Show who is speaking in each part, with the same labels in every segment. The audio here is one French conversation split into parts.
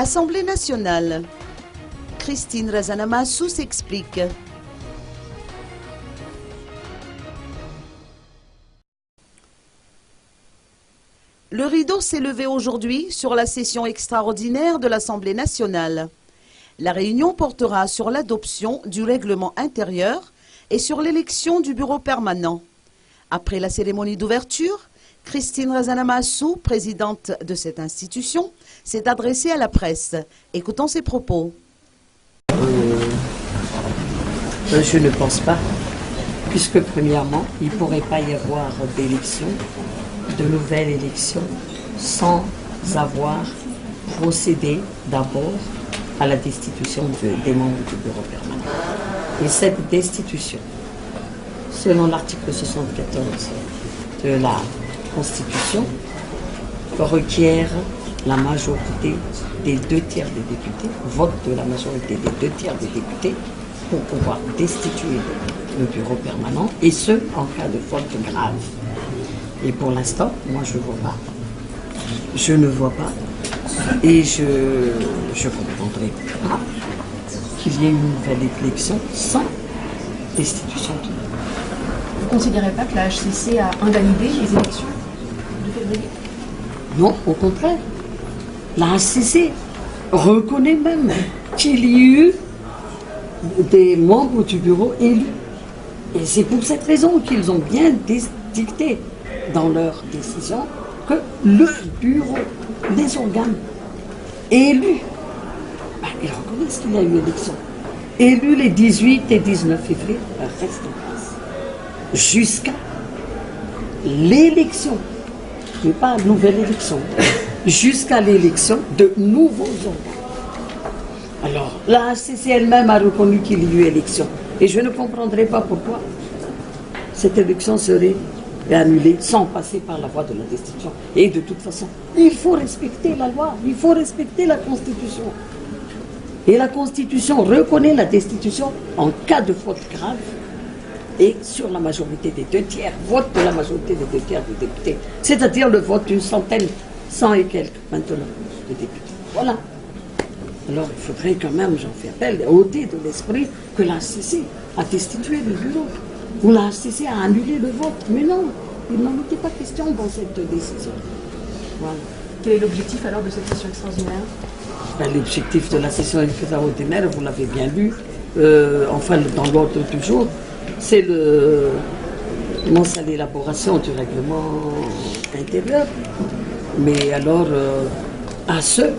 Speaker 1: Assemblée nationale. Christine Razanamassou s'explique. Le rideau s'est levé aujourd'hui sur la session extraordinaire de l'Assemblée nationale. La réunion portera sur l'adoption du règlement intérieur et sur l'élection du bureau permanent. Après la cérémonie d'ouverture, Christine Razanamassou, présidente de cette institution, s'est adressée à la presse. Écoutons ses propos.
Speaker 2: Je ne pense pas, puisque premièrement, il ne pourrait pas y avoir d'élection, de nouvelles élections, sans avoir procédé d'abord à la destitution des membres du bureau permanent. Et cette destitution, selon l'article 74 de la Constitution, requiert la majorité des 2 tiers des députés, vote de la majorité des 2 tiers des députés pour pouvoir destituer le bureau permanent, et ce, en cas de faute grave. Et pour l'instant, moi je ne vois pas. Je ne vois pas. Et je ne comprendrai pas qu'il y ait une nouvelle élection sans destitution.
Speaker 3: Vous ne considérez pas que la HCC a invalidé les élections de février?
Speaker 2: Non, au contraire. La HCC reconnaît même qu'il y a eu des membres du bureau élus. Et c'est pour cette raison qu'ils ont bien dicté dans leur décision que le bureau, les organes élus, ils reconnaissent qu'il y a eu élection. Élus les 18 et 19 février, restent en place. Jusqu'à l'élection, mais pas une nouvelle élection, jusqu'à l'élection de nouveaux organes. Alors, la HCC elle-même a reconnu qu'il y a eu élection. Et je ne comprendrai pas pourquoi cette élection serait annulée sans passer par la voie de la destitution. Et de toute façon, il faut respecter la loi, il faut respecter la Constitution. Et la Constitution reconnaît la destitution en cas de faute grave et sur la majorité des 2 tiers, vote de la majorité des 2 tiers des députés. C'est-à-dire le vote d'une centaine, 100 et quelques maintenant, de députés. Voilà. Alors il faudrait quand même, j'en fais appel, ôter de l'esprit que la HCC a destitué le bureau, ou la HCC a annulé le vote. Mais non, il n'en était pas question dans cette décision. Voilà.
Speaker 3: Quel est l'objectif alors de cette session extraordinaire?
Speaker 2: L'objectif de la session extraordinaire, vous l'avez bien lu, enfin dans l'ordre du jour, c'est l'élaboration du règlement intérieur. Mais alors, à ceux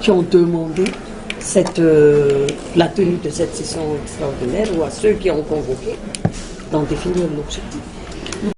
Speaker 2: qui ont demandé la tenue de cette session extraordinaire, ou à ceux qui ont convoqué, d'en définir l'objectif.